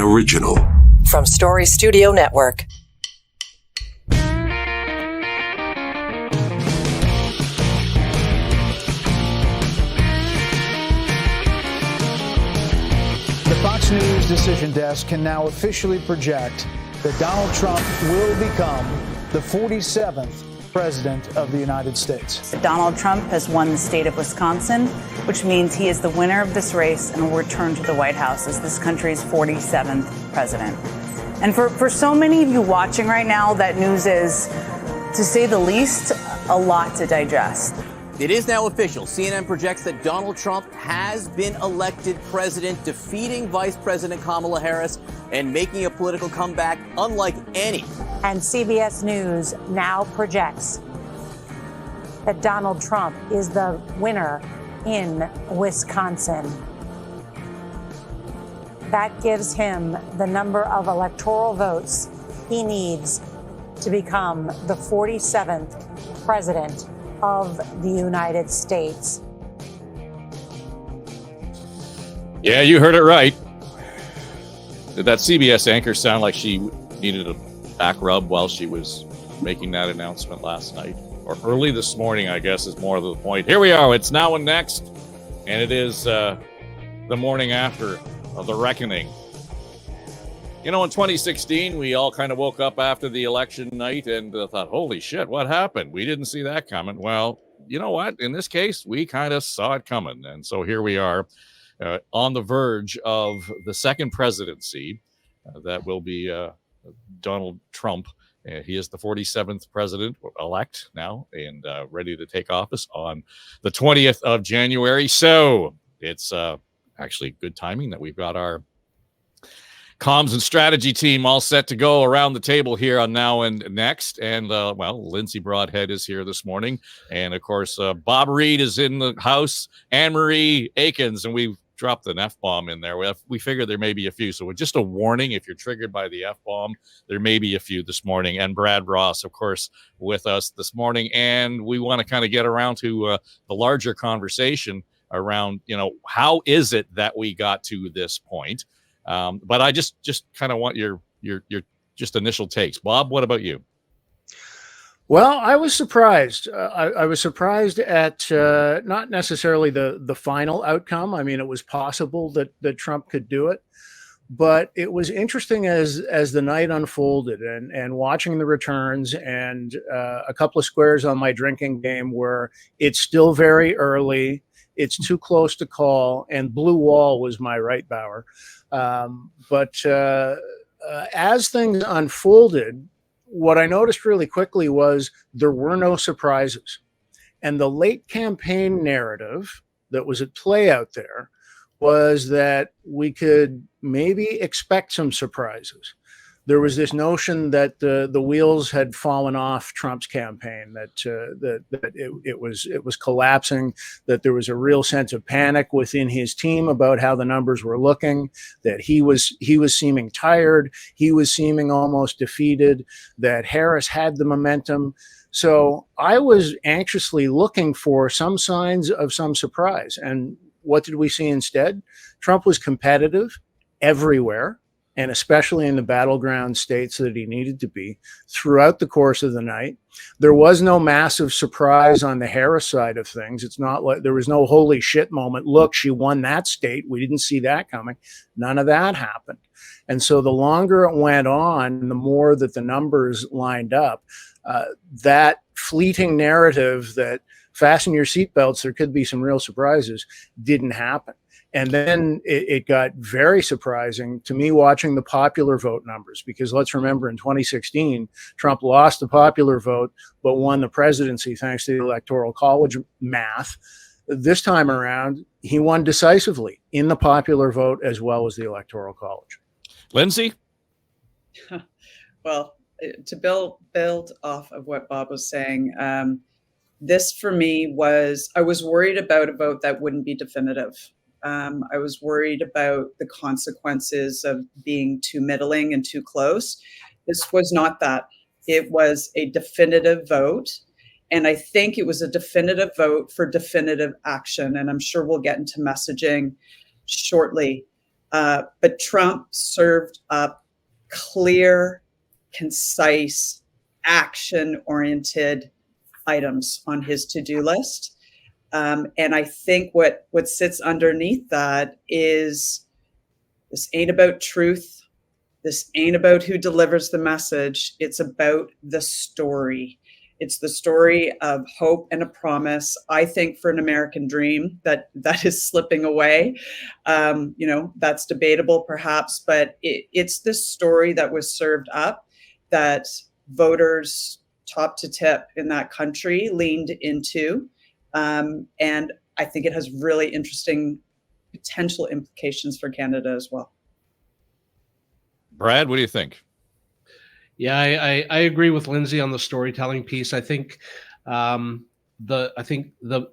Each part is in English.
original. From Story Studio Network. The Fox News Decision Desk can now officially project that Donald Trump will become the 47th President of the United States. Donald Trump has won the state of Wisconsin, which means he is the winner of this race and will return to the White House as this country's 47th president. And for so many of you watching right now, that news is, to say the least, a lot to digest. It is now official. CNN projects that Donald Trump has been elected president, defeating Vice President Kamala Harris and making a political comeback unlike any. And CBS News now projects that Donald Trump is the winner in Wisconsin. That gives him the number of electoral votes he needs to become the 47th president of the United States. Yeah, you heard it right. Did that CBS anchor sound like she needed a back rub while she was making that announcement last night? Or early this morning, I guess, is more to the point. Here we are. It's Now and Next. And it is the morning after of the reckoning. You know, in 2016, we all kind of woke up after the election night and thought, holy shit, what happened? We didn't see that coming. Well, you know what? In this case, we kind of saw it coming. And so here we are on the verge of the second presidency that will be Donald Trump. He is the 47th president-elect now and ready to take office on the 20th of January. So it's actually good timing that we've got our comms and strategy team all set to go around the table here on Now and Next. And, well, Lindsay Broadhead is here this morning. And, of course, Bob Reed is in the house, Anne-Marie Aikens, and we've dropped an F-bomb in there. We figured there may be a few. So just a warning, if you're triggered by the F-bomb, there may be a few this morning. And Brad Ross, of course, with us this morning. And we want to kind of get around to the larger conversation around, you know, how is it that we got to this point? But I just kind of want your just initial takes. Bob, what about you? Well, I was surprised. I was surprised at not necessarily the final outcome. I mean, it was possible that Trump could do it, but it was interesting as the night unfolded and watching the returns and a couple of squares on my drinking game where it's still very early. It's too close to call, and blue wall was my right bower. But as things unfolded, what I noticed really quickly was there were no surprises. And the late campaign narrative that was at play out there was that we could maybe expect some surprises. There was this notion that the wheels had fallen off Trump's campaign, that it was collapsing, that there was a real sense of panic within his team about how the numbers were looking, that he was seeming tired, he was seeming almost defeated, that Harris had the momentum. So I was anxiously looking for some signs of some surprise. And what did we see instead? Trump was competitive everywhere, and especially in the battleground states that he needed to be throughout the course of the night. There was no massive surprise on the Harris side of things. It's not like there was no holy shit moment. Look, she won that state. We didn't see that coming. None of that happened. And so the longer it went on, the more that the numbers lined up, that fleeting narrative that fasten your seatbelts, there could be some real surprises, didn't happen. And then it got very surprising to me watching the popular vote numbers, because let's remember in 2016, Trump lost the popular vote, but won the presidency thanks to the Electoral College math. This time around, he won decisively in the popular vote as well as the Electoral College. Lindsay? Well, to build off of what Bob was saying, this for me was, I was worried about a vote that wouldn't be definitive. I was worried about the consequences of being too middling and too close. This was not that. It was a definitive vote. And I think it was a definitive vote for definitive action. And I'm sure we'll get into messaging shortly. But Trump served up clear, concise, action-oriented items on his to-do list. And I think what sits underneath that is, this ain't about truth. This ain't about who delivers the message. It's about the story. It's the story of hope and a promise, I think, for an American dream that is slipping away. That's debatable perhaps, but it's this story that was served up that voters top to tip in that country leaned into. And I think it has really interesting potential implications for Canada as well. Brad, what do you think? Yeah, I agree with Lindsay on the storytelling piece. I think the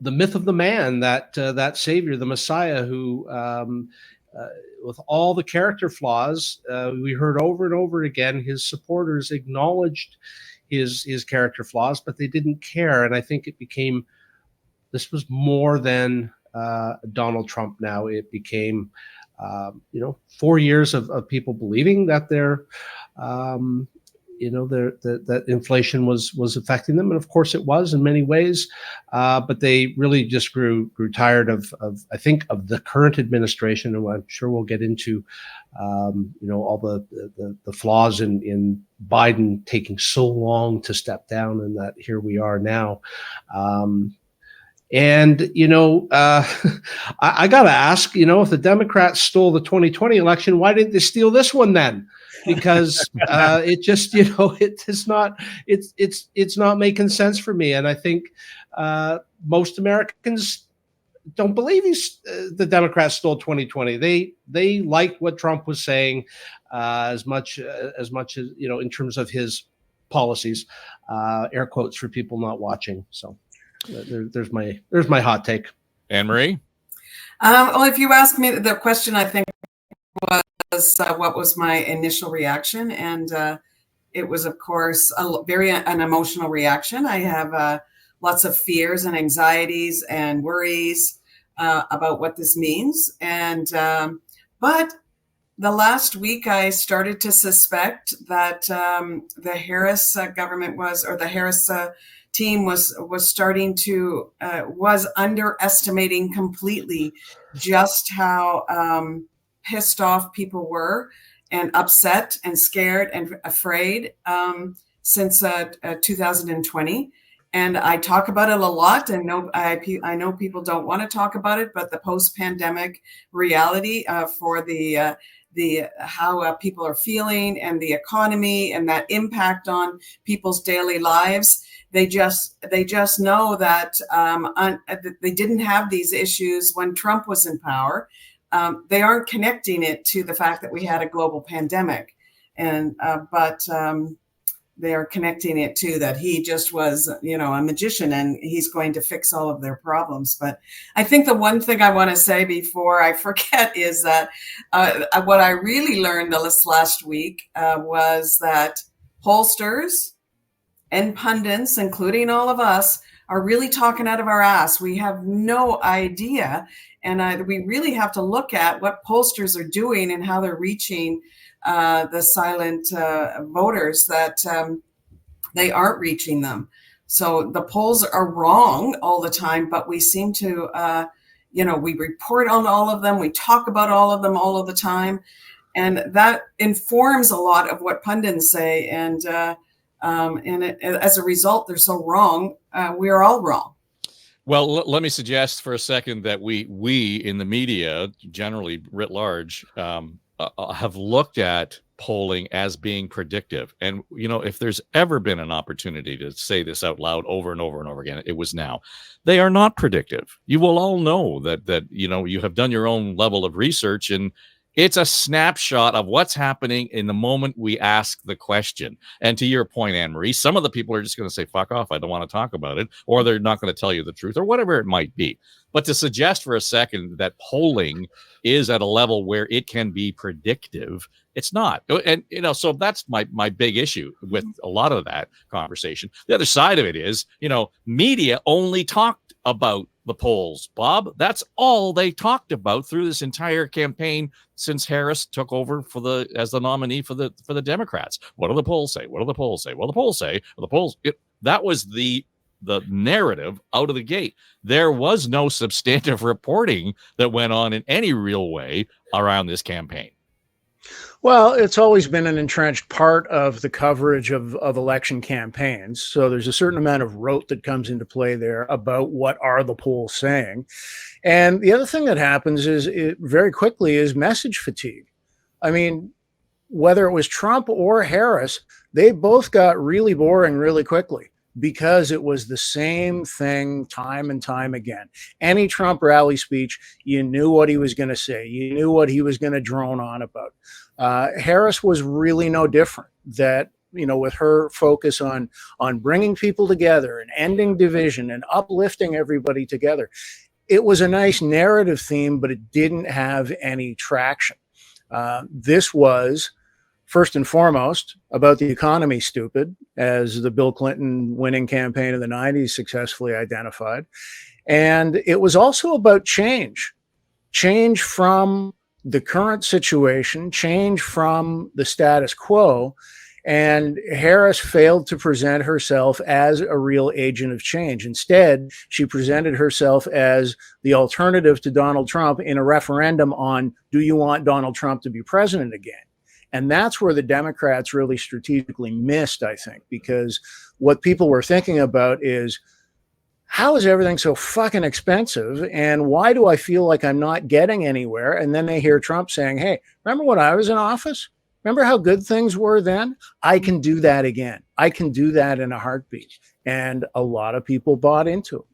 myth of the man, that savior, the Messiah, who with all the character flaws, we heard over and over again, his supporters acknowledged his character flaws, but they didn't care. And I think this was more than Donald Trump. Now it became 4 years of people believing that that inflation was affecting them, and of course it was in many ways. But they really just grew tired of I think of the current administration, and I'm sure we'll get into all the flaws in Biden taking so long to step down, and that here we are now. I got to ask, if the Democrats stole the 2020 election, why didn't they steal this one then? Because it just, it's not making sense for me. And I think most Americans don't believe the Democrats stole 2020. They liked what Trump was saying as much as in terms of his policies, air quotes for people not watching. So there's my hot take. Anne-Marie? Well, if you ask me, the question I think was what was my initial reaction, and it was, of course, an emotional reaction. I have lots of fears and anxieties and worries about what this means, and but the last week I started to suspect that the Harris government the Harris team was starting to was underestimating completely just how pissed off people were, and upset and scared and afraid since 2020. And I talk about it a lot, and I know people don't want to talk about it, but the post-pandemic reality for the how people are feeling and the economy and that impact on people's daily lives. They just know that they didn't have these issues when Trump was in power. They aren't connecting it to the fact that we had a global pandemic, but they are connecting it to that he just was, a magician, and he's going to fix all of their problems. But I think the one thing I want to say before I forget is that what I really learned this last week was that pollsters and pundits, including all of us, are really talking out of our ass. We have no idea. And we really have to look at what pollsters are doing and how they're reaching the silent voters, that they aren't reaching them. So the polls are wrong all the time, but we seem to, we report on all of them. We talk about all of them all of the time. And that informs a lot of what pundits say. And as a result, they're so wrong. We're all wrong. Well, let me suggest for a second that we in the media, generally writ large, have looked at polling as being predictive. And, if there's ever been an opportunity to say this out loud over and over and over again, it was now. They are not predictive. You will all know that you have done your own level of research, and it's a snapshot of what's happening in the moment we ask the question. And to your point, Anne-Marie, some of the people are just going to say, fuck off, I don't want to talk about it, or they're not going to tell you the truth, or whatever it might be. But to suggest for a second that polling is at a level where it can be predictive, it's not. And, so that's my big issue with a lot of that conversation. The other side of it is, media only talked about the polls, Bob. That's all they talked about through this entire campaign since Harris took over as the nominee for the Democrats. What do the polls say? What do the polls say? Well, the polls say, well, the polls. That was the narrative out of the gate. There was no substantive reporting that went on in any real way around this campaign. Well, it's always been an entrenched part of the coverage of election campaigns. So there's a certain amount of rote that comes into play there about what are the polls saying. And the other thing that happens is very quickly is message fatigue. I mean, whether it was Trump or Harris, they both got really boring really quickly because it was the same thing time and time again. Any Trump rally speech, you knew what he was going to say. You knew what he was going to drone on about. Harris was really no different. That, with her focus on bringing people together and ending division and uplifting everybody together, it was a nice narrative theme, but it didn't have any traction. This was, first and foremost, about the economy, stupid, as the Bill Clinton winning campaign in the 90s successfully identified. And it was also about change from the current situation, change from the status quo. And Harris failed to present herself as a real agent of change. Instead, she presented herself as the alternative to Donald Trump in a referendum on, do you want Donald Trump to be president again? And that's where the Democrats really strategically missed, I think, because what people were thinking about is, how is everything so fucking expensive? And why do I feel like I'm not getting anywhere? And then they hear Trump saying, hey, remember when I was in office? Remember how good things were then? I can do that again. I can do that in a heartbeat. And a lot of people bought into it.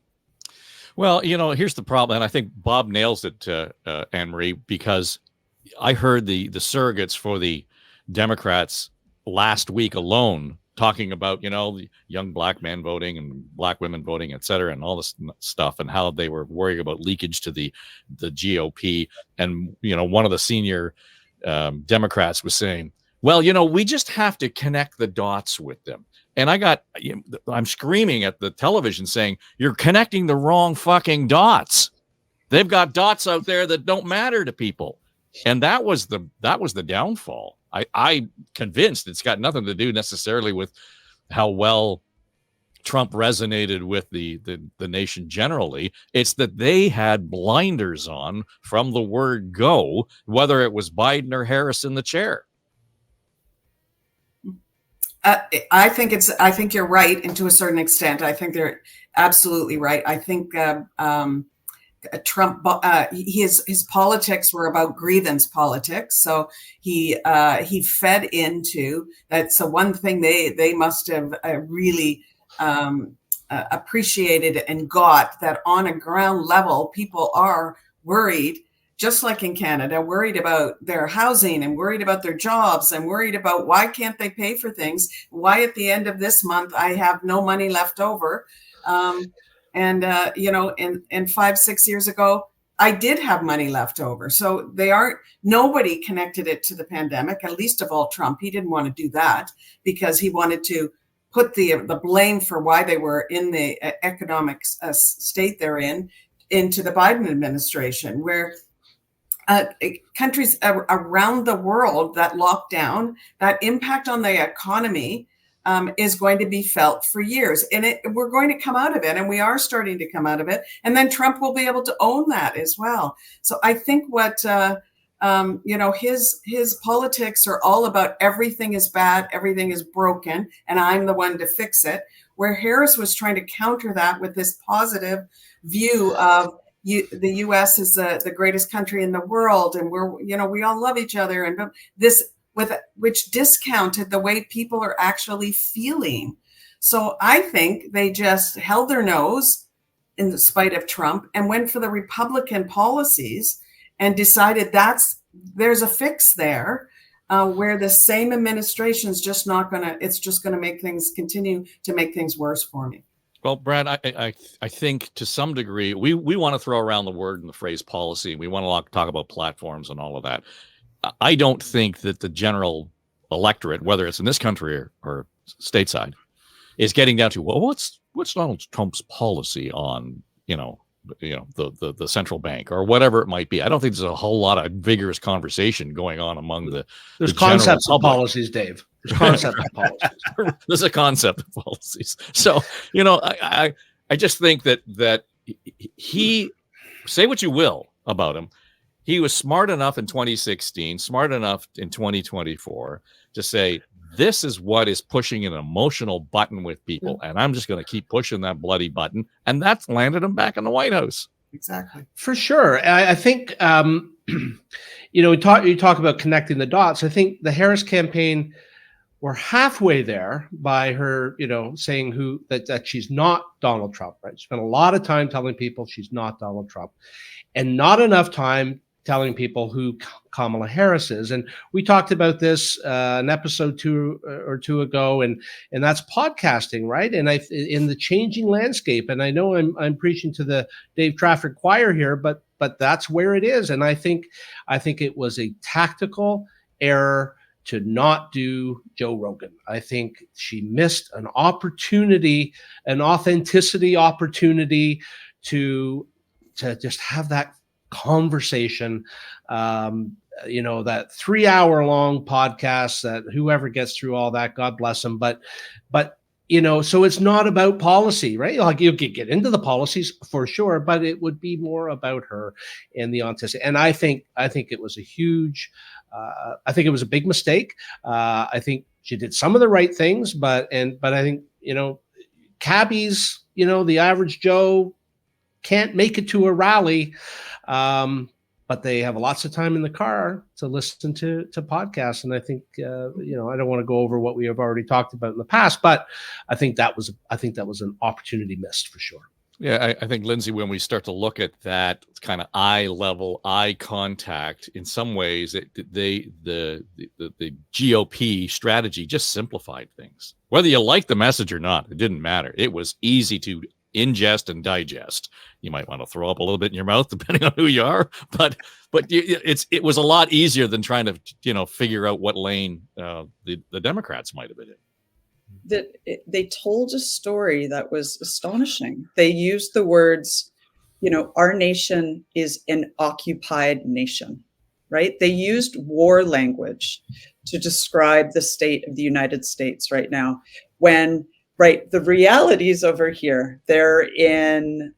Well, here's the problem. And I think Bob nails it, Anne-Marie, because I heard the surrogates for the Democrats last week alone talking about, the young black men voting and black women voting, et cetera, and all this stuff, and how they were worrying about leakage to the GOP. And, one of the senior Democrats was saying, well, we just have to connect the dots with them. And I'm screaming at the television saying, you're connecting the wrong fucking dots. They've got dots out there that don't matter to people. And that was the downfall. I'm convinced it's got nothing to do necessarily with how well Trump resonated with the nation generally. It's that they had blinders on from the word go, whether it was Biden or Harris in the chair. I think you're right, and to a certain extent, I think they're absolutely right. I think Trump, his politics were about grievance politics. So he fed into that. So one thing they must have really appreciated and got, that on a ground level, people are worried, just like in Canada, worried about their housing and worried about their jobs and worried about why can't they pay for things? Why at the end of this month I have no money left over? And 5-6 years ago, I did have money left over. So nobody connected it to the pandemic, at least of all Trump. He didn't want to do that because he wanted to put the blame for why they were in the economic state they're in into the Biden administration, where countries around the world that lockdown, that impact on the economy is going to be felt for years. And we're going to come out of it, and we are starting to come out of it. And then Trump will be able to own that as well. So I think what, his politics are all about everything is bad, everything is broken, and I'm the one to fix it. Where Harris was trying to counter that with this positive view of the U.S. is the greatest country in the world, and we all love each other, and which discounted the way people are actually feeling. So I think they just held their nose in spite of Trump and went for the Republican policies and decided there's a fix there, where the same administration is just not going to, it's just going to continue to make things worse for me. Well, Brad, I think to some degree, we want to throw around the word and the phrase policy. We want to talk about platforms and all of that. I don't think that the general electorate, whether it's in this country or stateside, is getting down to, well, what's Donald Trump's policy on, the central bank or whatever it might be. I don't think there's a whole lot of vigorous conversation going on among there's the general concepts of public. policies, Dave. There's concept of policies. There's a concept of policies. So, I just think that he, say what you will about him, he was smart enough in 2016, smart enough in 2024 to say, this is what is pushing an emotional button with people. And I'm just going to keep pushing that bloody button. And that's landed him back in the White House. Exactly. For sure. I think, you talk about connecting the dots. I think the Harris campaign were halfway there by her, saying that she's not Donald Trump, right? She spent a lot of time telling people she's not Donald Trump, and not enough time telling people who Kamala Harris is. And we talked about this an episode two ago, and that's podcasting, right? And in the changing landscape, and I know I'm preaching to the Dave Trafford choir here, but that's where it is. And I think it was a tactical error to not do Joe Rogan. I think she missed an opportunity, an authenticity opportunity to just have that conversation, that 3-hour long podcast that whoever gets through all that, God bless them. But so it's not about policy, right? Like, you could get into the policies for sure, but it would be more about her and the authenticity. And I think it was a huge, I think it was a big mistake. I think she did some of the right things, but I think, cabbies, the average Joe can't make it to a rally. But they have lots of time in the car to listen to podcasts. And I think, I don't want to go over what we have already talked about in the past, but I think that was an opportunity missed for sure. Yeah, I think, Lindsay, when we start to look at that kind of eye contact, in some ways, the GOP strategy just simplified things. Whether you like the message or not, it didn't matter. It was easy to ingest and digest. You might want to throw up a little bit in your mouth, depending on who you are, but it was a lot easier than trying to figure out what lane the Democrats might have been in. That they told a story that was astonishing. They used the words, our nation is an occupied nation, right? They used war language to describe the state of the United States right now, when, right, the realities over here, they're in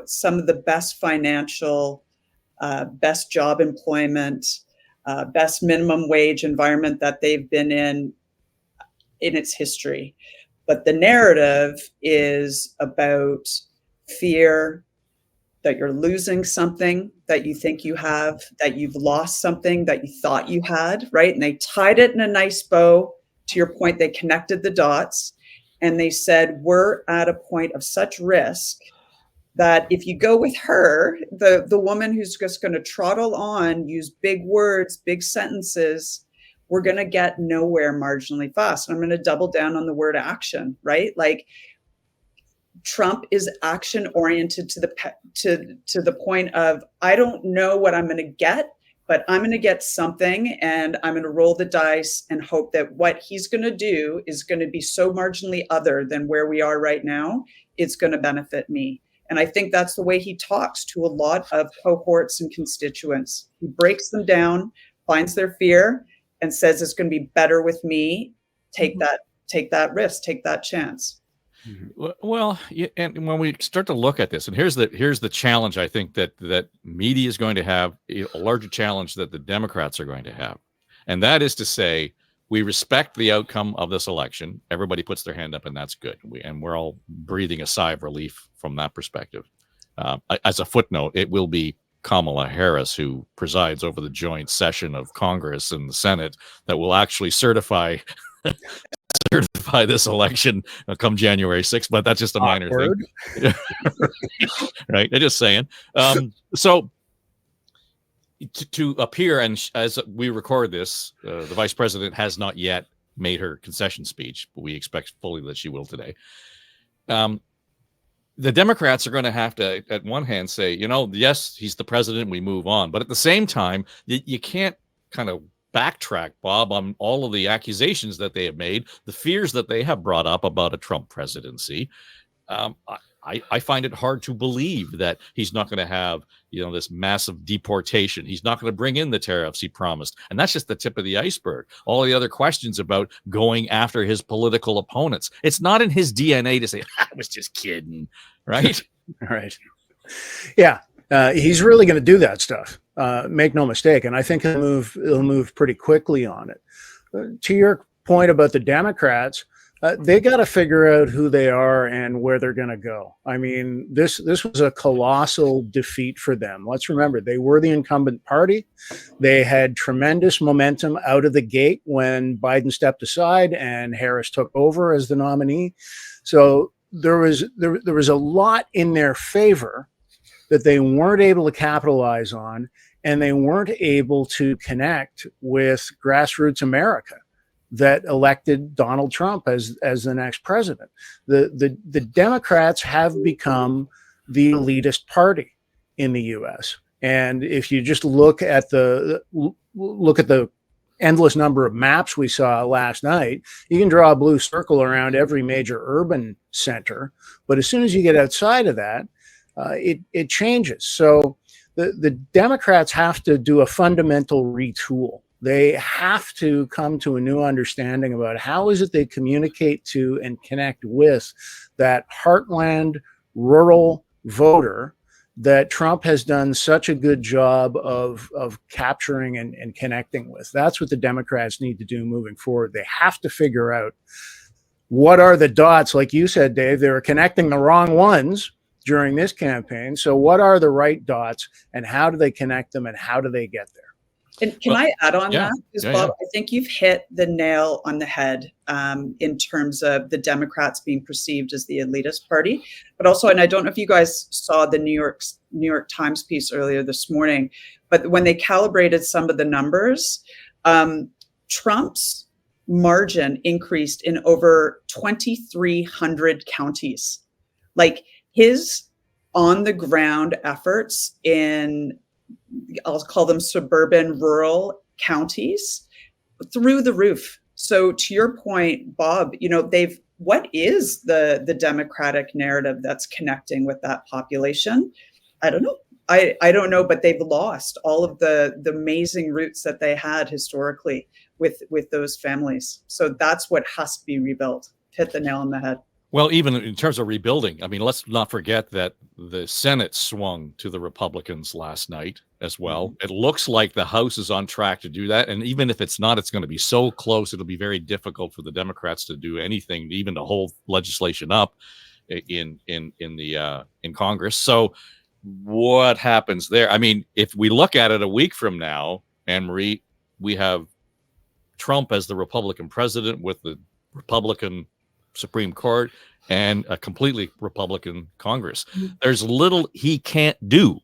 some of the best financial, best job employment, best minimum wage environment that they've been in its history. But the narrative is about fear, that you're losing something that you think you have, that you've lost something that you thought you had, right? And they tied it in a nice bow. To your point, they connected the dots, and they said, we're at a point of such risk that if you go with her, the woman who's just going to trottle on, use big words, big sentences, we're going to get nowhere marginally fast. And I'm going to double down on the word action, right? Like, Trump is action oriented to the point of, I don't know what I'm going to get, but I'm going to get something, and I'm going to roll the dice and hope that what he's going to do is going to be so marginally other than where we are right now. It's going to benefit me. And I think that's the way he talks to a lot of cohorts and constituents. He breaks them down, finds their fear, and says, it's going to be better with me. Take that risk, take that chance. Well, and when we start to look at this, and here's the challenge, I think that media is going to have, a larger challenge that the Democrats are going to have. And that is to say, we respect the outcome of this election. Everybody puts their hand up, and that's good. We're all breathing a sigh of relief from that perspective. As a footnote, it will be Kamala Harris who presides over the joint session of Congress and the Senate that will actually certify this election come January 6th, but that's just a minor thing. Right? I'm just saying. So to appear, and as we record this, the vice president has not yet made her concession speech, but we expect fully that she will today. The Democrats are going to have to, at one hand, say, yes, he's the president, we move on. But at the same time, you can't kind of backtrack, Bob, on all of the accusations that they have made, the fears that they have brought up about a Trump presidency. I find it hard to believe that he's not going to have, this massive deportation. He's not going to bring in the tariffs he promised. And that's just the tip of the iceberg. All the other questions about going after his political opponents. It's not in his DNA to say, I was just kidding, right? Right. Yeah. He's really going to do that stuff. Make no mistake. And I think he'll move pretty quickly on it. To your point about the Democrats, they got to figure out who they are and where they're going to go. I mean, this was a colossal defeat for them. Let's remember, they were the incumbent party. They had tremendous momentum out of the gate when Biden stepped aside and Harris took over as the nominee. So there was a lot in their favor that they weren't able to capitalize on, and they weren't able to connect with grassroots America that elected Donald Trump as the next president. The Democrats have become the elitist party in the U.S. And if you just look at the endless number of maps we saw last night, you can draw a blue circle around every major urban center. But as soon as you get outside of that, it changes. So the Democrats have to do a fundamental retool. They have to come to a new understanding about how is it they communicate to and connect with that heartland rural voter that Trump has done such a good job of capturing and connecting with. That's what the Democrats need to do moving forward. They have to figure out what are the dots, like you said, Dave. They were connecting the wrong ones during this campaign. So what are the right dots, and how do they connect them, and how do they get there? And can I add on yeah, that? Because Bob, I think you've hit the nail on the head in terms of the Democrats being perceived as the elitist party. But also, and I don't know if you guys saw the New York Times piece earlier this morning, but when they calibrated some of the numbers, Trump's margin increased in over 2,300 counties. Like his on the ground efforts in, I'll call them suburban rural counties, through the roof. So to your point, Bob, what is the Democratic narrative that's connecting with that population? I don't know. I don't know, but they've lost all of the amazing roots that they had historically with those families. So that's what has to be rebuilt. Hit the nail on the head. Well, even in terms of rebuilding, I mean, let's not forget that the Senate swung to the Republicans last night as well. It looks like the House is on track to do that. And even if it's not, it's going to be so close, it'll be very difficult for the Democrats to do anything, even to hold legislation up in Congress. So what happens there? I mean, if we look at it a week from now, Anne-Marie, we have Trump as the Republican president with the Republican Supreme Court and a completely Republican Congress. There's little he can't do.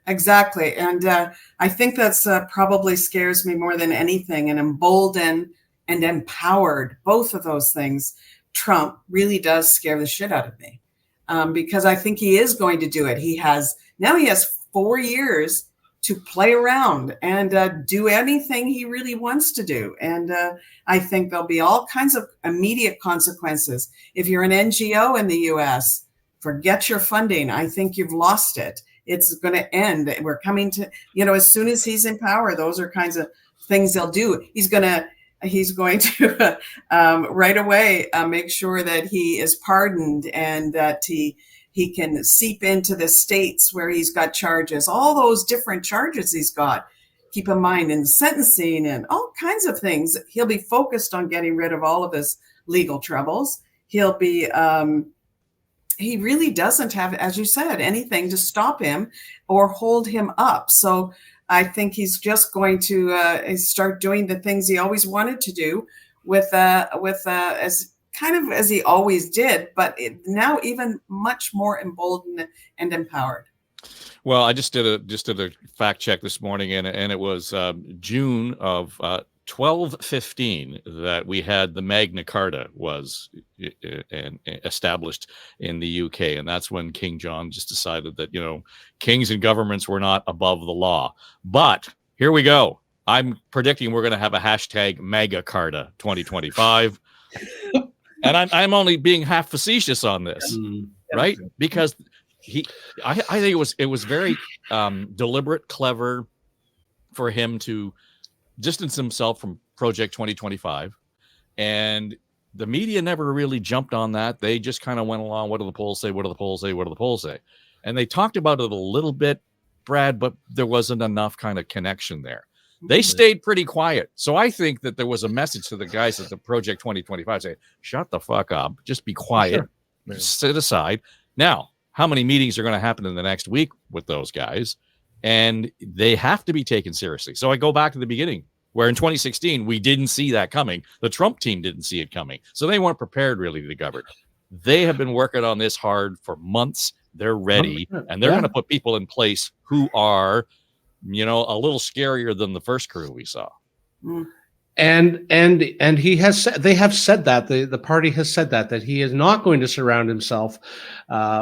Exactly. And I think that's probably scares me more than anything. And emboldened and empowered, both of those things, Trump really does scare the shit out of me because I think he is going to do it. He has 4 years to play around and do anything he really wants to do. And I think there'll be all kinds of immediate consequences. If you're an NGO in the US, forget your funding. I think you've lost it. It's going to end. We're coming to, as soon as he's in power, those are kinds of things they'll do. He's going to right away make sure that he is pardoned and that he can seep into the states where he's got charges, all those different charges he's got. Keep in mind, in sentencing and all kinds of things, he'll be focused on getting rid of all of his legal troubles. He'll be, he really doesn't have, as you said, anything to stop him or hold him up. So I think he's just going to start doing the things he always wanted to do with as kind of as he always did, but now even much more emboldened and empowered. Well, I just did a fact check this morning, and it was June of 1215 that we had the Magna Carta was established in the UK, and that's when King John just decided that kings and governments were not above the law. But here we go. I'm predicting we're going to have a hashtag MAGA CARTA 2025. And I'm only being half facetious on this. right? Because I think it was very deliberate, clever for him to distance himself from Project 2025, and the media never really jumped on that. They just kind of went along. What do the polls say? What do the polls say? What do the polls say? And they talked about it a little bit, Brad, but there wasn't enough kind of connection there. They stayed pretty quiet. So I think that there was a message to the guys at the Project 2025 saying, shut the fuck up. Just be quiet. Sure. Sit aside. Now, how many meetings are going to happen in the next week with those guys? And they have to be taken seriously. So I go back to the beginning, where in 2016, we didn't see that coming. The Trump team didn't see it coming. So they weren't prepared really to govern. They have been working on this hard for months. They're ready. And they're going to put people in place who are, you know, a little scarier than the first crew we saw. And he has said, they have said that the party has said that he is not going to surround himself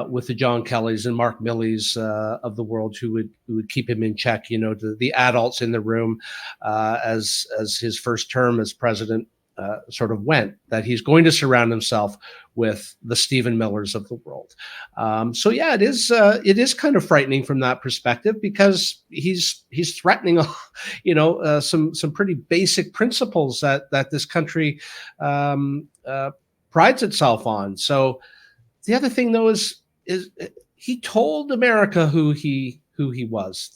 with the John Kellys and Mark Millies of the world who would keep him in check. You know, the adults in the room as his first term as president sort of went. That he's going to surround himself with the Stephen Millers of the world. So yeah, it is kind of frightening from that perspective, because he's threatening, you know, some pretty basic principles that this country prides itself on. So the other thing, though, is he told America who he was.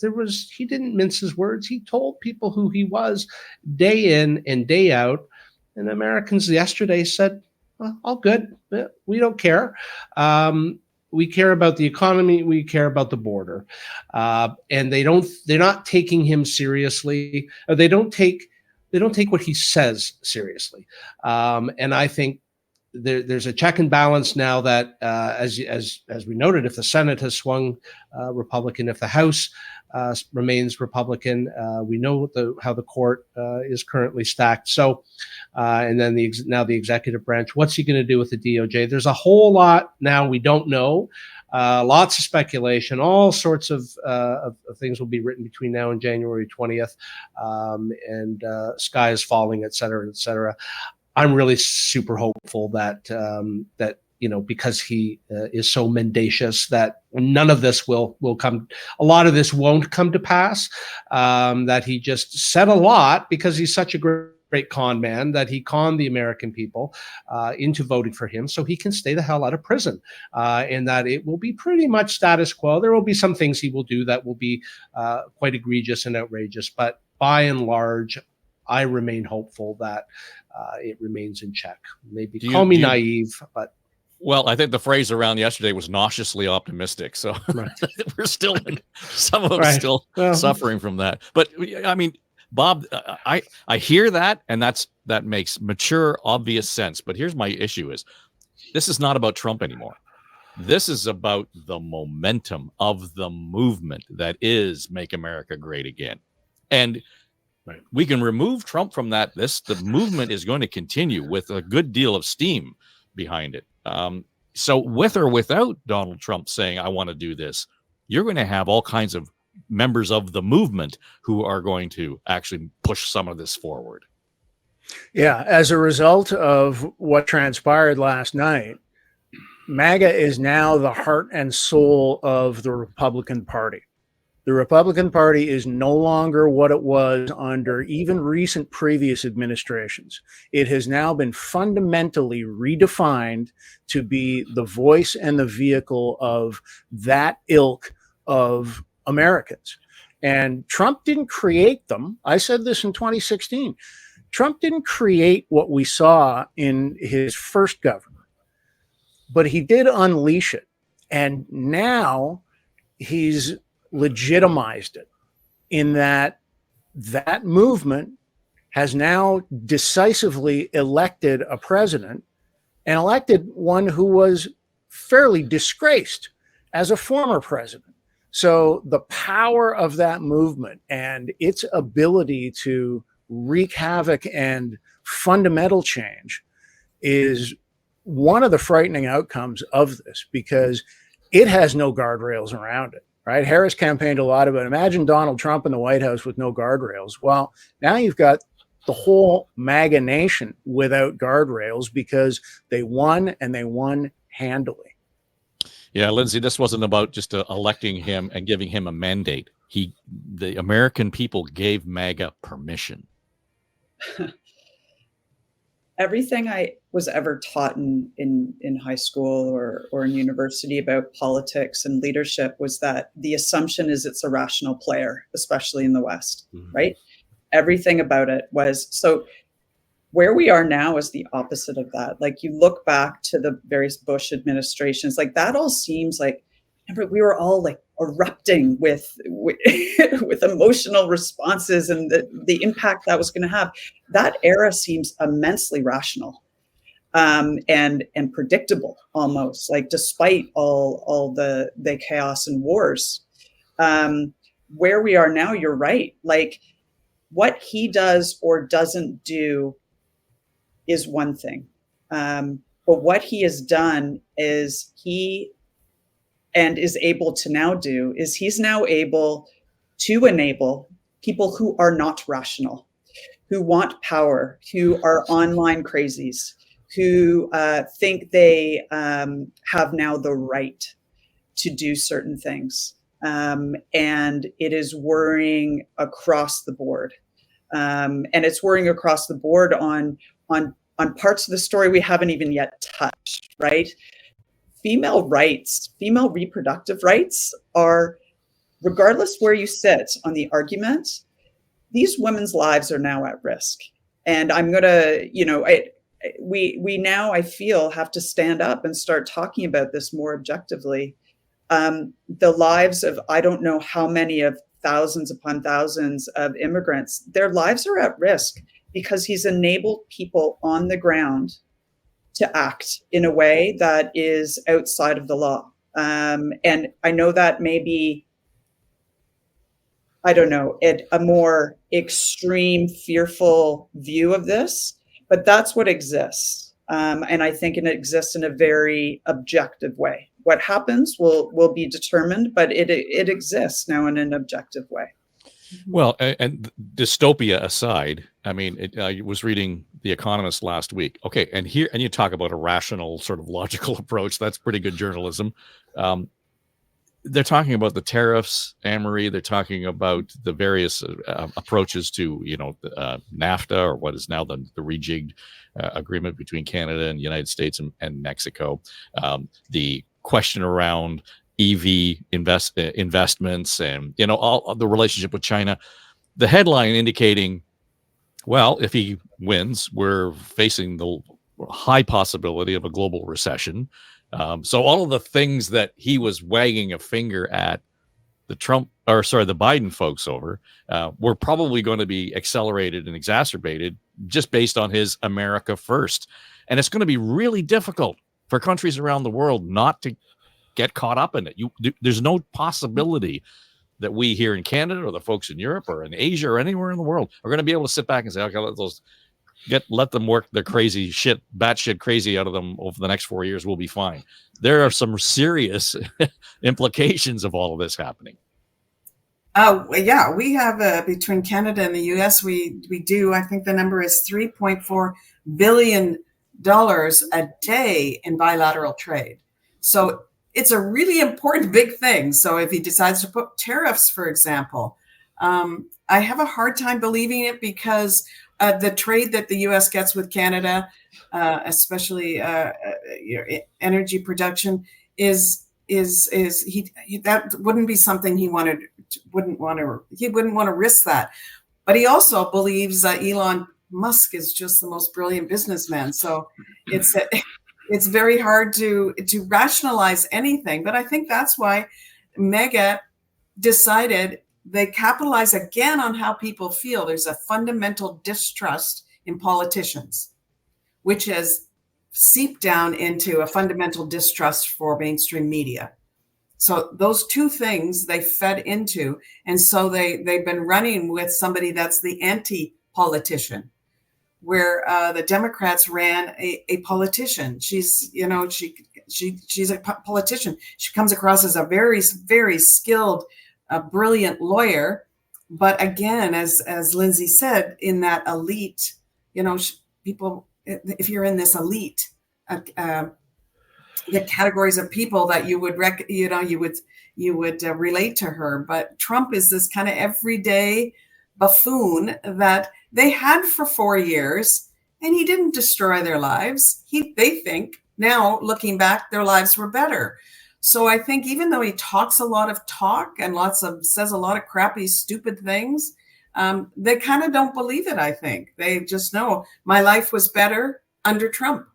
He didn't mince his words. He told people who he was day in and day out. And Americans yesterday said, well, all good. We don't care. We care about the economy. We care about the border. And they're not taking him seriously. Or they don't take what he says seriously. And I think there's a check and balance now that, as we noted, if the Senate has swung Republican, if the House remains Republican, we know how the court is currently stacked. So, and then now the executive branch, what's he going to do with the DOJ? There's a whole lot now we don't know. Lots of speculation. All sorts of things will be written between now and January 20th, and sky is falling, et cetera, et cetera. I'm really super hopeful that you know, because he is so mendacious, that none of this will come. A lot of this won't come to pass. That he just said a lot because he's such a great con man, that he conned the American people into voting for him so he can stay the hell out of prison, and that it will be pretty much status quo. There will be some things he will do that will be quite egregious and outrageous, but by and large, I remain hopeful that it remains in check. Maybe call me naive, but. Well, I think the phrase around yesterday was nauseously optimistic. So we're still, some of them still suffering from that. But I mean, Bob, I hear that, and that makes mature, obvious sense. But here's my issue: is this is not about Trump anymore. This is about the momentum of the movement that is Make America Great Again. And we can remove Trump from that. The movement is going to continue with a good deal of steam behind it. So with or without Donald Trump saying, I want to do this, you're going to have all kinds of members of the movement who are going to actually push some of this forward. Yeah. As a result of what transpired last night, MAGA is now the heart and soul of the Republican Party. The Republican Party is no longer what it was under even recent previous administrations. It has now been fundamentally redefined to be the voice and the vehicle of that ilk of Americans. And Trump didn't create them. I said this in 2016. Trump didn't create what we saw in his first government, but he did unleash it. And now he's legitimized it in that movement has now decisively elected a president, and elected one who was fairly disgraced as a former president. So the power of that movement and its ability to wreak havoc and fundamental change is one of the frightening outcomes of this, because it has no guardrails around it. Right? Harris campaigned a lot about, imagine Donald Trump in the White House with no guardrails. Well, now you've got the whole MAGA nation without guardrails, because they won, and they won handily. Yeah, Lindsay, this wasn't about just electing him and giving him a mandate. The American people gave MAGA permission. Everything I was ever taught in high school or in university about politics and leadership was that the assumption is it's a rational player, especially in the West, right? Everything about it was so. Where we are now is the opposite of that. Like you look back to the various Bush administrations, like that all seems like, remember, we were all like erupting with emotional responses and the impact that was going to have. That era seems immensely rational and predictable almost, like despite all the chaos and wars. Where we are now, you're right. Like what he does or doesn't do is one thing. But what he has done is is able to now do is he's now able to enable people who are not rational, who want power, who are online crazies, who think they have now the right to do certain things. And it is worrying across the board. And it's worrying across the board on parts of the story we haven't even yet touched, right? Female rights, female reproductive rights are, regardless where you sit on the argument, these women's lives are now at risk. And I'm going to, we now, I feel, have to stand up and start talking about this more objectively. The lives of, I don't know how many of thousands upon thousands of immigrants, their lives are at risk because he's enabled people on the ground to act in a way that is outside of the law. And I know that may be, I don't know, a more extreme, fearful view of this, but that's what exists. And I think it exists in a very objective way. What happens will be determined, but it exists now in an objective way. Well, and dystopia aside, I mean, I was reading The Economist last week. Okay, and you talk about a rational, sort of logical approach. That's pretty good journalism. They're talking about the tariffs, Anne-Marie. They're talking about the various approaches to, NAFTA, or what is now the rejigged agreement between Canada and the United States and Mexico. The question around EV investments and, all the relationship with China. The headline indicating, well, if he wins, we're facing the high possibility of a global recession. So all of the things that he was wagging a finger at the Biden folks over, were probably going to be accelerated and exacerbated just based on his America first. And it's going to be really difficult for countries around the world not to get caught up in it. There's no possibility that we here in Canada or the folks in Europe or in Asia or anywhere in the world are going to be able to sit back and say, okay, let them work their crazy shit, batshit crazy out of them over the next 4 years. We'll be fine. There are some serious implications of all of this happening. Yeah, we have between Canada and the U.S. We do. I think the number is $3.4 billion a day in bilateral trade. So it's a really important big thing. So if he decides to put tariffs, for example, I have a hard time believing it because the trade that the U.S. gets with Canada, especially energy production, is that wouldn't be something he wouldn't want to risk that. But he also believes that Elon Musk is just the most brilliant businessman. So it's very hard to rationalize anything. But I think that's why MAGA decided they capitalize again on how people feel. There's a fundamental distrust in politicians, which has seeped down into a fundamental distrust for mainstream media. So those two things they fed into. And so they've been running with somebody that's the anti-politician, where the Democrats ran a politician. She's a politician. She comes across as a very, very skilled, brilliant lawyer. But again, as Lindsay said, in that elite, people, if you're in this elite the categories of people that you would relate to her. But Trump is this kind of everyday buffoon that they had for 4 years, and he didn't destroy their lives. They think now, looking back, their lives were better. So I think even though he talks a lot of talk and says a lot of crappy, stupid things, they kind of don't believe it. I think they just know my life was better under Trump.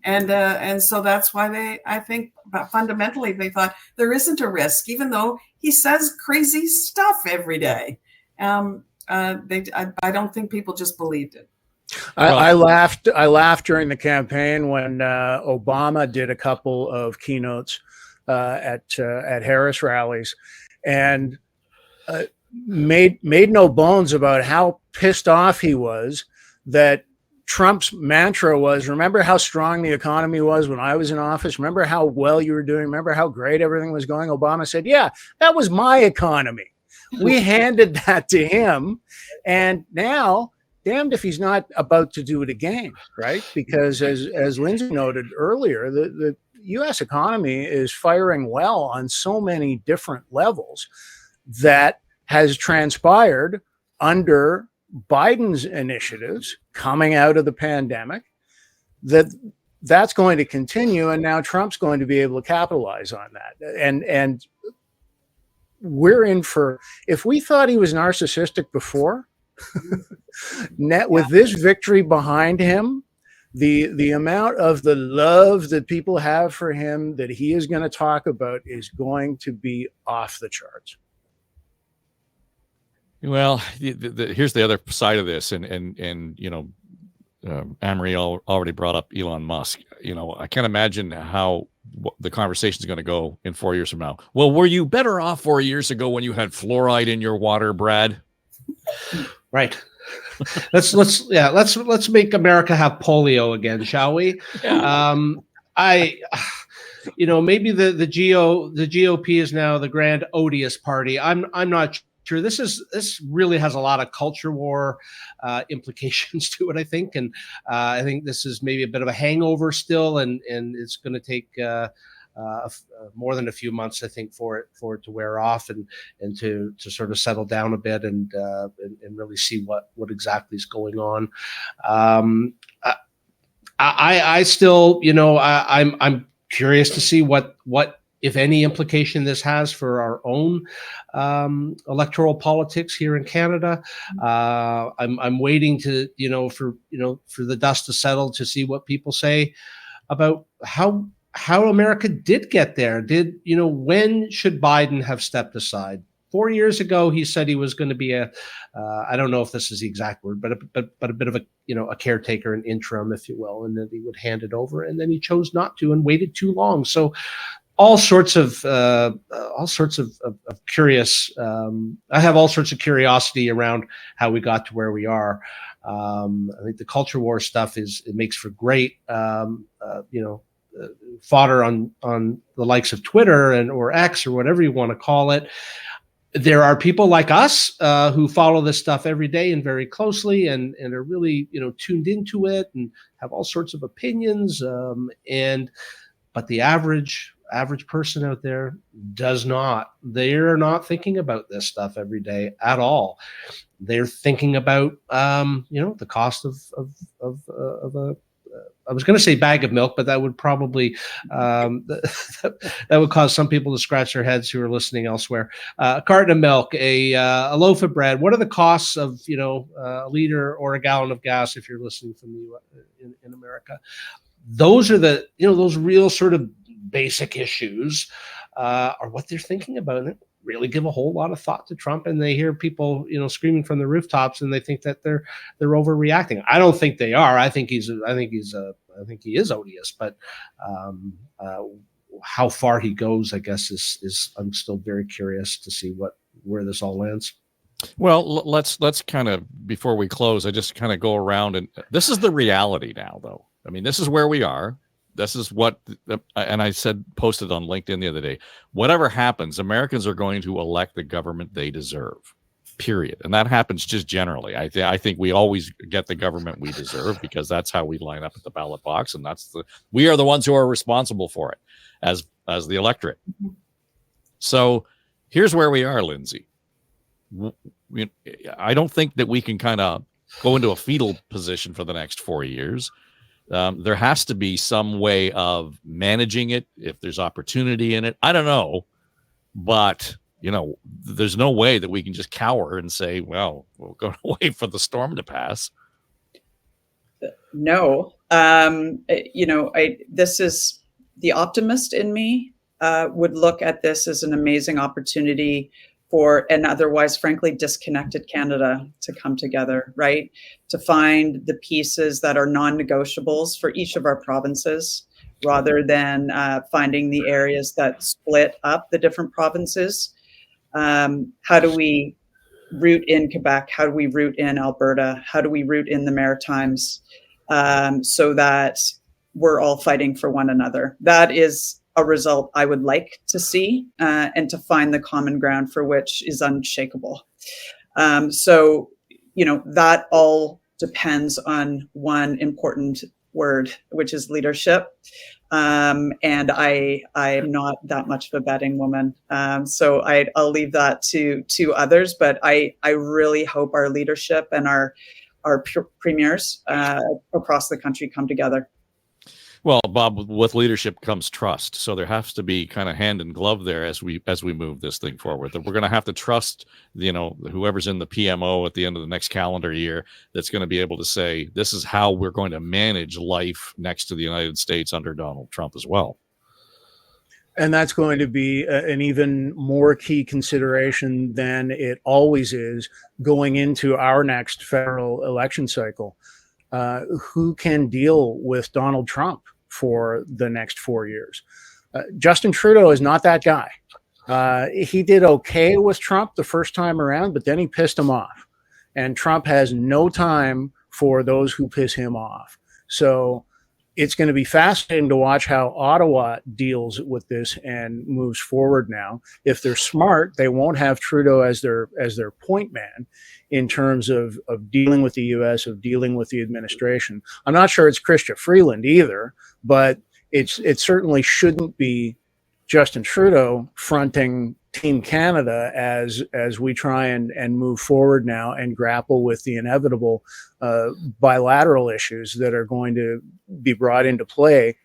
And so that's why I think fundamentally they thought there isn't a risk, even though he says crazy stuff every day. I don't think people just believed it. I laughed during the campaign when Obama did a couple of keynotes at Harris rallies, and made no bones about how pissed off he was that Trump's mantra was, remember how strong the economy was when I was in office? Remember how well you were doing? Remember how great everything was going? Obama said, yeah, that was my economy. We handed that to him. And now, damned if he's not about to do it again, right? Because as Lindsay noted earlier, the U.S. economy is firing well on so many different levels that has transpired under Biden's initiatives coming out of the pandemic, that's going to continue, and now Trump's going to be able to capitalize on that. And we're in for, if we thought he was narcissistic before, with this victory behind him, the amount of the love that people have for him that he is going to talk about is going to be off the charts. Well, here's the other side of this, and you know, Anne-Marie already brought up Elon Musk. You know, I can't imagine how the conversation is going to go in 4 years from now. Well, were you better off 4 years ago when you had fluoride in your water, Brad? Right. Let's make America have polio again, shall we? Yeah. Maybe the GOP is now the grand odious party. I'm not sure. This really has a lot of culture war implications to it, I think, and I think this is maybe a bit of a hangover still, and it's going to take more than a few months, I think, for it to wear off and to sort of settle down a bit and really see what exactly is going on. I still, I'm curious to see what if any implication this has for our own electoral politics here in Canada. I'm waiting to for the dust to settle to see what people say about how America did get there. When should Biden have stepped aside? 4 years ago, he said he was going to be I don't know if this is the exact word, but a bit of a caretaker, an interim, if you will, and that he would hand it over, and then he chose not to and waited too long. So all sorts of curious. I have all sorts of curiosity around how we got to where we are. I think the culture war stuff it makes for great, fodder on the likes of Twitter or X or whatever you want to call it. There are people like us who follow this stuff every day and very closely and are really tuned into it and have all sorts of opinions. But the average person out there does not. They're not thinking about this stuff every day at all. They're thinking about the cost of a I was going to say bag of milk, but that would probably that would cause some people to scratch their heads who are listening elsewhere. A carton of milk, a loaf of bread. What are the costs of a liter or a gallon of gas if you're listening from the U.S. in America? Those are the those real sort of basic issues are what they're thinking about, and they really give a whole lot of thought to Trump. And they hear people screaming from the rooftops, and they think that they're overreacting. I don't think they are. I think he is odious, but how far he goes, I guess, is I'm still very curious to see where this all lands. Well, let's kind of, before we close, I just kind of go around, and this is the reality now, though. I mean, this is where we are. This is what, and I posted on LinkedIn the other day, whatever happens, Americans are going to elect the government they deserve. period. And that happens just generally. I think we always get the government we deserve because that's how we line up at the ballot box. And we are the ones who are responsible for it as the electorate. So here's where we are, Lindsay. I don't think that we can kind of go into a fetal position for the next 4 years. There has to be some way of managing it if there's opportunity in it. I don't know, but there's no way that we can just cower and say, well, we'll go wait for the storm to pass. No, this is the optimist in me would look at this as an amazing opportunity for an otherwise, frankly, disconnected Canada to come together, right? To find the pieces that are non-negotiables for each of our provinces, rather than finding the areas that split up the different provinces. How do we root in Quebec? How do we root in Alberta? How do we root in the Maritimes so that we're all fighting for one another? That is a result I would like to see and to find the common ground for which is unshakable. So, that all depends on one important word, which is leadership. And I am not that much of a betting woman. So I'll leave that to others, but I really hope our leadership and our premiers across the country come together. Well, Bob, with leadership comes trust. So there has to be kind of hand in glove there as we move this thing forward. That we're going to have to trust, whoever's in the PMO at the end of the next calendar year that's going to be able to say, this is how we're going to manage life next to the United States under Donald Trump as well. And that's going to be an even more key consideration than it always is going into our next federal election cycle. Who can deal with Donald Trump for the next 4 years? Justin Trudeau is not that guy. He did okay with Trump the first time around, but then he pissed him off. And Trump has no time for those who piss him off. So it's going to be fascinating to watch how Ottawa deals with this and moves forward now. If they're smart, they won't have Trudeau as their point man in terms of dealing with the U.S., of dealing with the administration. I'm not sure it's Chrystia Freeland either, but it certainly shouldn't be Justin Trudeau fronting Team Canada as we try and move forward now and grapple with the inevitable bilateral issues that are going to be brought into play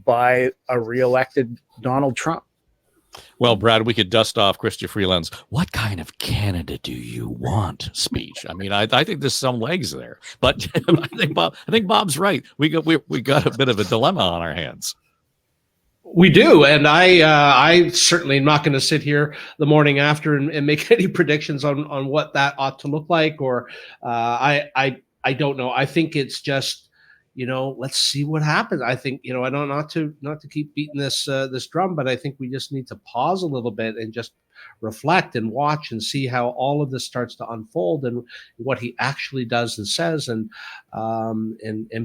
by a reelected Donald Trump. Well, Brad, we could dust off Chrystia Freeland's "What kind of Canada do you want?" speech. I mean, I think there's some legs there, but I think Bob's right. We got a bit of a dilemma on our hands. We do, and I certainly am not going to sit here the morning after and make any predictions on what that ought to look like, or I don't know. I think it's just, let's see what happens. I think, I don't not to keep beating this drum, but I think we just need to pause a little bit and just reflect and watch and see how all of this starts to unfold and what he actually does and says, and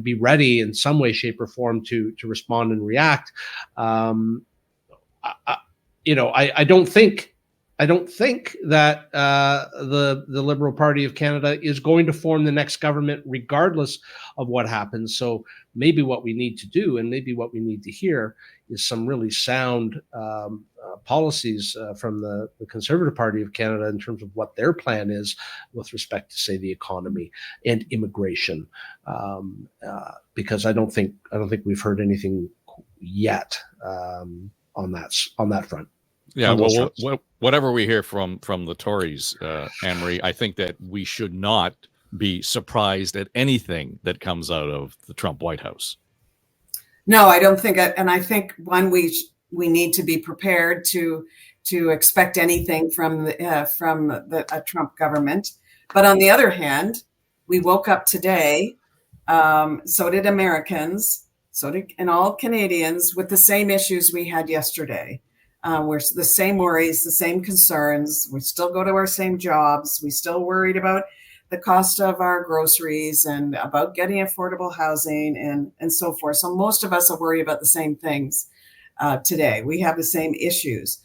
be ready in some way, shape, or form to respond and react. I don't think that the Liberal Party of Canada is going to form the next government regardless of what happens. So maybe what we need to do, and maybe what we need to hear, is some really sound policies from the Conservative Party of Canada in terms of what their plan is with respect to, say, the economy and immigration, because I don't think we've heard anything yet on that front. Yeah, well, whatever we hear from the Tories, Anne-Marie, I think that we should not be surprised at anything that comes out of the Trump White House. No, I don't think, and I think we need to be prepared to expect anything from a Trump government. But on the other hand, we woke up today, so did Americans, and all Canadians, with the same issues we had yesterday. We're the same worries, the same concerns. We still go to our same jobs. We still worried about the cost of our groceries and about getting affordable housing and so forth. So most of us are worried about the same things today. We have the same issues.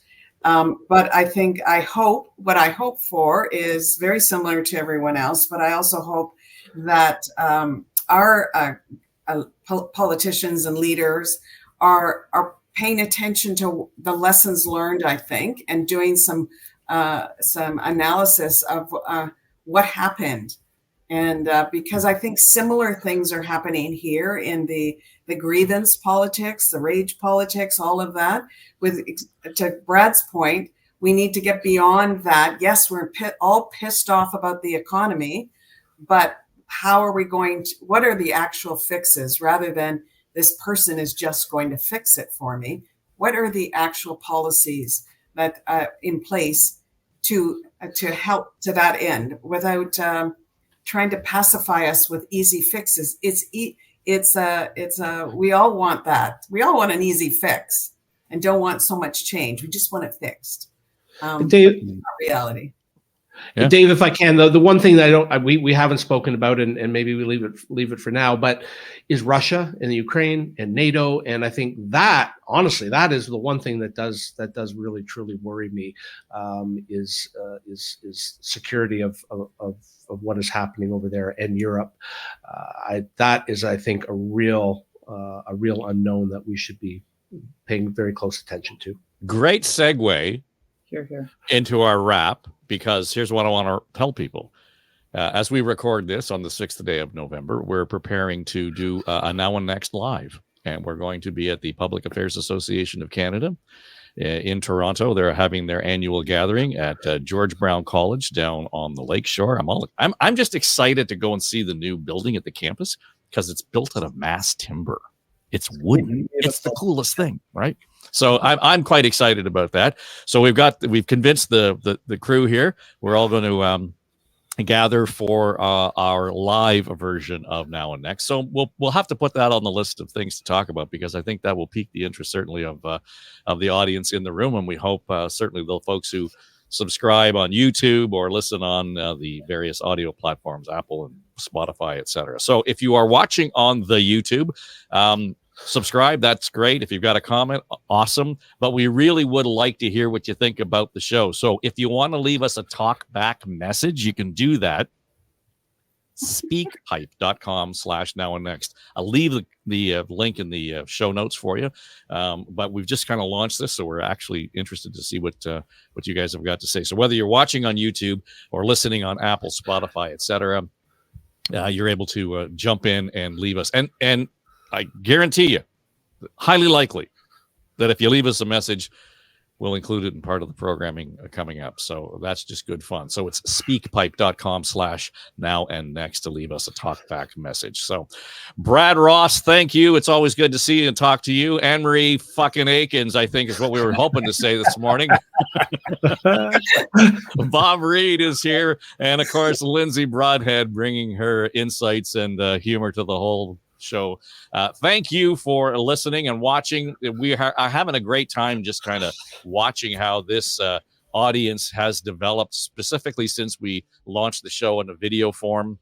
But what I hope for is very similar to everyone else, but I also hope that our politicians and leaders are paying attention to the lessons learned, I think, and doing some analysis of what happened. And because I think similar things are happening here in the grievance politics, the rage politics, all of that. To Brad's point, we need to get beyond that. Yes, we're all pissed off about the economy, but how are we what are the actual fixes rather than this person is just going to fix it for me? What are the actual policies that in place to help to that end without trying to pacify us with easy fixes? We all want that. We all want an easy fix and don't want so much change. We just want it fixed. Dave, it's not reality. Yeah. Dave, if I can, the one thing that we haven't spoken about, and maybe we leave it for now, but is Russia and the Ukraine and NATO, and I think that honestly, that is the one thing that does really truly worry me, is security of what is happening over there in Europe. That is, I think, a real unknown that we should be paying very close attention to. Great segue Here. into our wrap, because here's what I want to tell people. As we record this on the 6th day of November, we're preparing to do a Now and Next live, and we're going to be at the Public Affairs Association of Canada in Toronto. They're having their annual gathering at George Brown College down on the lakeshore. I'm just excited to go and see the new building at the campus because it's built out of mass timber. It's wooden. It's the coolest thing, right? So I'm quite excited about that. So we've convinced the crew here. We're all going to gather for our live version of Now and Next. So we'll have to put that on the list of things to talk about, because I think that will pique the interest certainly of the audience in the room, and we hope certainly the folks who subscribe on YouTube or listen on the various audio platforms, Apple and Spotify, etc. So if you are watching on the YouTube, subscribe. That's great. If you've got a comment, awesome. But we really would like to hear what you think about the show. So if you want to leave us a talk back message, you can do that. Speakpipe.com/now and next. I'll leave the link in the show notes for you. But we've just kind of launched this, so we're actually interested to see what you guys have got to say. So whether you're watching on YouTube or listening on Apple, Spotify, etc., you're able to jump in and leave us. And I guarantee you, highly likely, that if you leave us a message, we'll include it in part of the programming coming up. So that's just good fun. So it's speakpipe.com/now and next to leave us a talkback message. So Brad Ross, thank you. It's always good to see you and talk to you. Anne-Marie fucking Akins, I think is what we were hoping to say this morning. Bob Reed is here. And of course, Lindsay Broadhead bringing her insights and humor to the whole show. Thank you for listening and watching. We are having a great time just kind of watching how this audience has developed, specifically since we launched the show in a video form.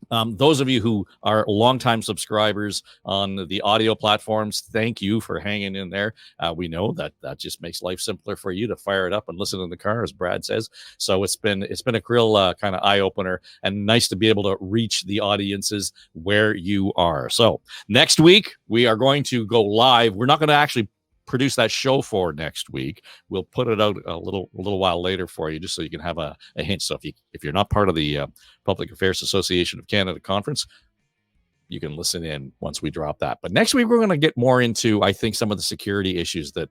Those of you who are longtime subscribers on the audio platforms, thank you for hanging in there. We know that just makes life simpler for you to fire it up and listen in the car, as Brad says. So it's been a real kind of eye opener, and nice to be able to reach the audiences where you are. So next week we are going to go live. We're not going to actually produce that show for next week. We'll put it out a little while later for you, just so you can have a hint. So if you're not part of the Public Affairs Association of Canada conference, you can listen in once we drop that. But next week we're going to get more into, I think, some of the security issues that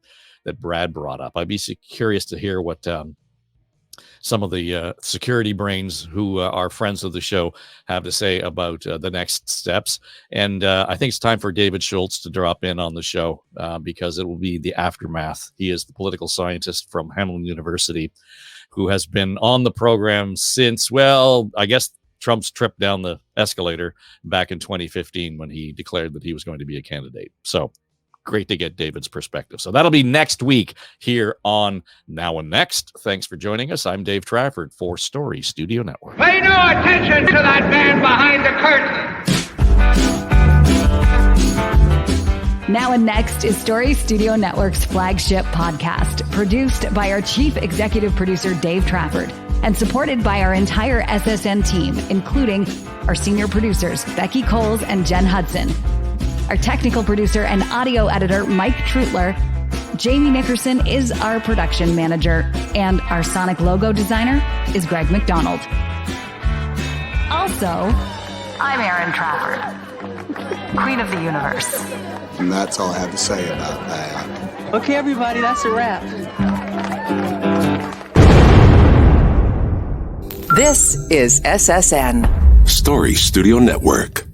Brad brought up. I'd be curious to hear what some of the security brains who are friends of the show have to say about the next steps. And I think it's time for David Schultz to drop in on the show because it will be the aftermath. He is the political scientist from Hamilton University who has been on the program since, well, I guess Trump's trip down the escalator back in 2015 when he declared that he was going to be a candidate. So great to get David's perspective. So that'll be next week here on Now and Next. Thanks for joining us. I'm Dave Trafford for Story Studio Network. Pay no attention to that man behind the curtain. Now and Next is Story Studio Network's flagship podcast, produced by our chief executive producer, Dave Trafford, and supported by our entire SSN team, including our senior producers, Becky Coles and Jen Hudson, our technical producer and audio editor, Mike Trutler. Jamie Nickerson is our production manager, and our sonic logo designer is Greg McDonald. Also, I'm Erin Trafford, Queen of the Universe. And that's all I have to say about that. Okay, everybody, that's a wrap. This is SSN Story Studio Network.